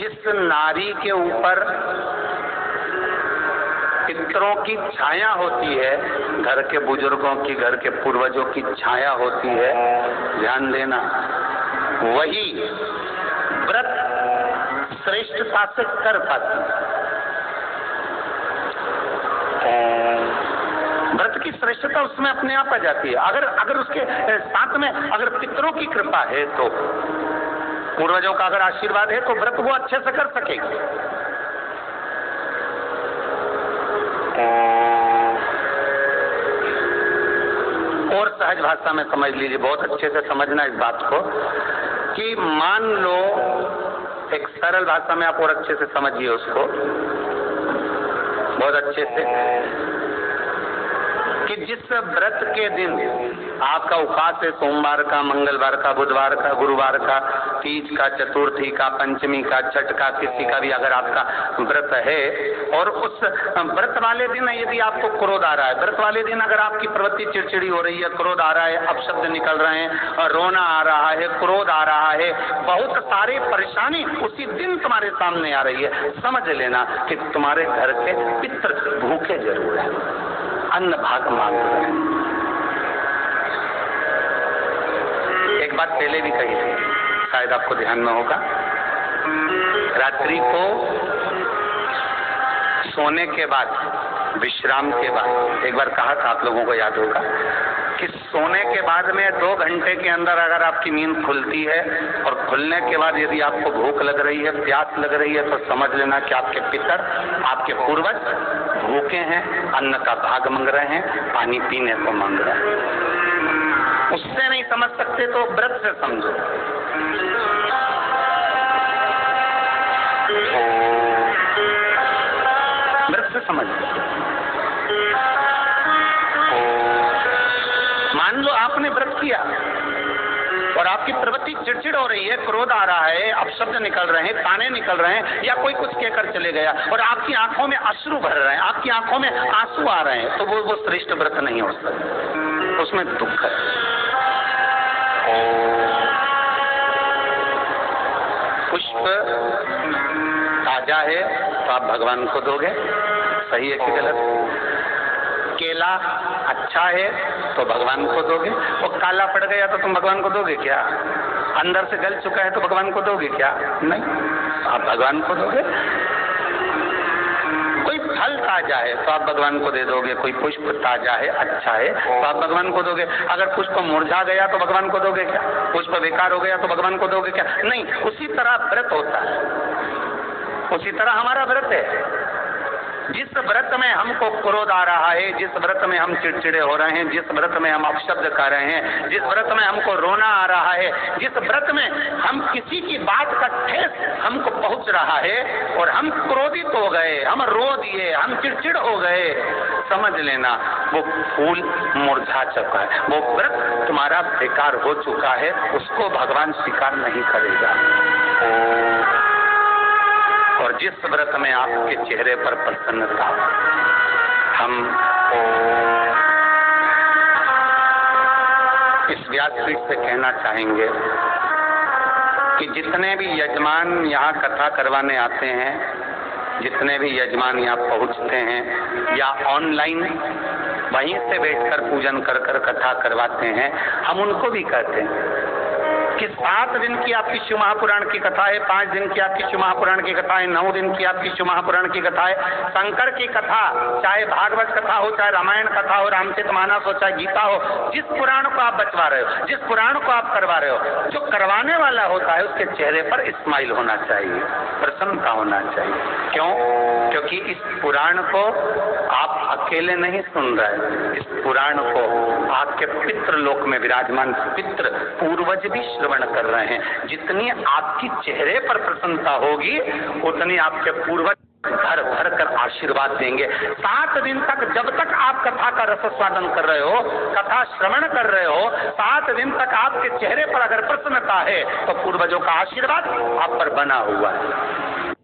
जिस नारी के ऊपर पितरों की छाया होती है, घर के बुजुर्गों की, घर के पूर्वजों की छाया होती है, ध्यान देना, वही व्रत श्रेष्ठता से कर पाती है। व्रत की श्रेष्ठता उसमें अपने आप आ जाती है। अगर उसके साथ में अगर पितरों की कृपा है, तो पूर्वजों का अगर आशीर्वाद है, तो व्रत वो अच्छे से कर सकेगी। और सहज भाषा में समझ लीजिए, बहुत अच्छे से समझना इस बात को, कि मान लो, एक सरल भाषा में आप और अच्छे से समझिए उसको, बहुत अच्छे से, कि जिस व्रत के दिन आपका उपवास है, सोमवार का, मंगलवार का, बुधवार का, गुरुवार का, तीज का, चतुर्थी का, पंचमी का, छठ का, किसी का भी अगर आपका व्रत है, और उस व्रत वाले दिन यदि आपको क्रोध आ रहा है, व्रत वाले दिन अगर आपकी प्रवृत्ति चिड़चिड़ी हो रही है, क्रोध आ रहा है, अपशब्द निकल रहे हैं, रोना आ रहा है, क्रोध आ रहा है, बहुत सारी परेशानी उसी दिन तुम्हारे सामने आ रही है, समझ लेना कि तुम्हारे घर के पितृ भूखे जरूर है, अन्न भाग मांग रहे हैं। एक बात पहले भी कही थी, शायद आपको ध्यान में होगा, रात्रि को सोने के बाद, विश्राम के बाद, एक बार कहा था, आप लोगों को याद होगा, कि सोने के बाद में 2 घंटे के अंदर अगर आपकी नींद खुलती है, और खुलने के बाद यदि आपको भूख लग रही है, प्यास लग रही है, तो समझ लेना कि आपके पितर, आपके पूर्वज भूखे हैं, अन्न का भाग मांग रहे हैं, पानी पीने को मांग रहे हैं। उससे नहीं समझ सकते तो व्रत से समझो। व्रत से समझ लो। मान लो आपने व्रत किया और आपकी प्रवृत्ति चिड़चिड़ हो रही है, क्रोध आ रहा है, अपशब्द निकल रहे हैं, ताने निकल रहे हैं, या कोई कुछ कहकर चले गया और आपकी आंखों में अश्रु भर रहे हैं, आपकी आंखों में आंसू आ रहे हैं, तो वो श्रेष्ठ व्रत नहीं हो सकता, उसमें दुख है। पुष्प ताजा है तो आप भगवान को दोगे, सही है कि गलत? केला अच्छा है तो भगवान को दोगे, और काला पड़ गया तो तुम भगवान को दोगे क्या? अंदर से गल चुका है तो भगवान को दोगे क्या? नहीं, आप भगवान को दोगे। कोई फल ताजा है तो आप भगवान को दे दोगे, कोई पुष्प ताजा है, अच्छा है तो आप भगवान को दोगे। अगर पुष्प मुरझा गया तो भगवान को दोगे क्या? पुष्प बेकार हो गया तो भगवान को दोगे क्या? नहीं। उसी तरह व्रत होता है, उसी तरह हमारा व्रत है। जिस व्रत में हमको क्रोध आ रहा है, जिस व्रत में हम चिड़चिड़े हो रहे हैं, जिस व्रत में हम अपशब्द कर रहे हैं, जिस व्रत में हमको रोना आ रहा है, जिस व्रत में हम किसी की बात का ठेस हमको पहुंच रहा है और हम क्रोधित हो गए, हम रो दिए, हम चिड़चिड़ हो गए, समझ लेना वो फूल मुरझा चुका है, वो व्रत तुम्हारा बेकार हो चुका है, उसको भगवान स्वीकार नहीं करेगा। और जिस व्रत में आपके चेहरे पर प्रसन्नता, हम इस व्यासपीठ से कहना चाहेंगे कि जितने भी यजमान यहाँ कथा करवाने आते हैं, जितने भी यजमान यहाँ पहुँचते हैं या ऑनलाइन वहीं से बैठकर पूजन कर कर कथा करवाते हैं, हम उनको भी कहते हैं कि 7 दिन की आपकी शिव महापुराण की कथा है, 5 दिन की आपकी शिव महापुराण की कथा है, 9 दिन की आपकी शिव महापुराण की कथा है, शंकर की कथा, चाहे भागवत कथा हो, चाहे रामायण कथा हो, रामचरितमानस हो, चाहे गीता हो, जिस पुराण को आप बचवा रहे हो, जिस पुराण को आप करवा रहे हो, जो करवाने वाला होता है उसके चेहरे पर स्माइल होना चाहिए, प्रसन्नता होना चाहिए। क्यों? क्योंकि इस पुराण को आप अकेले नहीं सुन रहे, इस पुराण को आपके पितृलोक में विराजमान पितृ पूर्वज भी श्रवण कर रहे हैं। जितनी आपकी चेहरे पर प्रसन्नता होगी, उतनी आपके पूर्वज भर भर कर आशीर्वाद देंगे। 7 दिन तक, जब तक आप कथा का रसस्वादन कर रहे हो, कथा श्रवण कर रहे हो, 7 दिन तक आपके चेहरे पर अगर प्रसन्नता है तो पूर्वजों का आशीर्वाद आप पर बना हुआ है।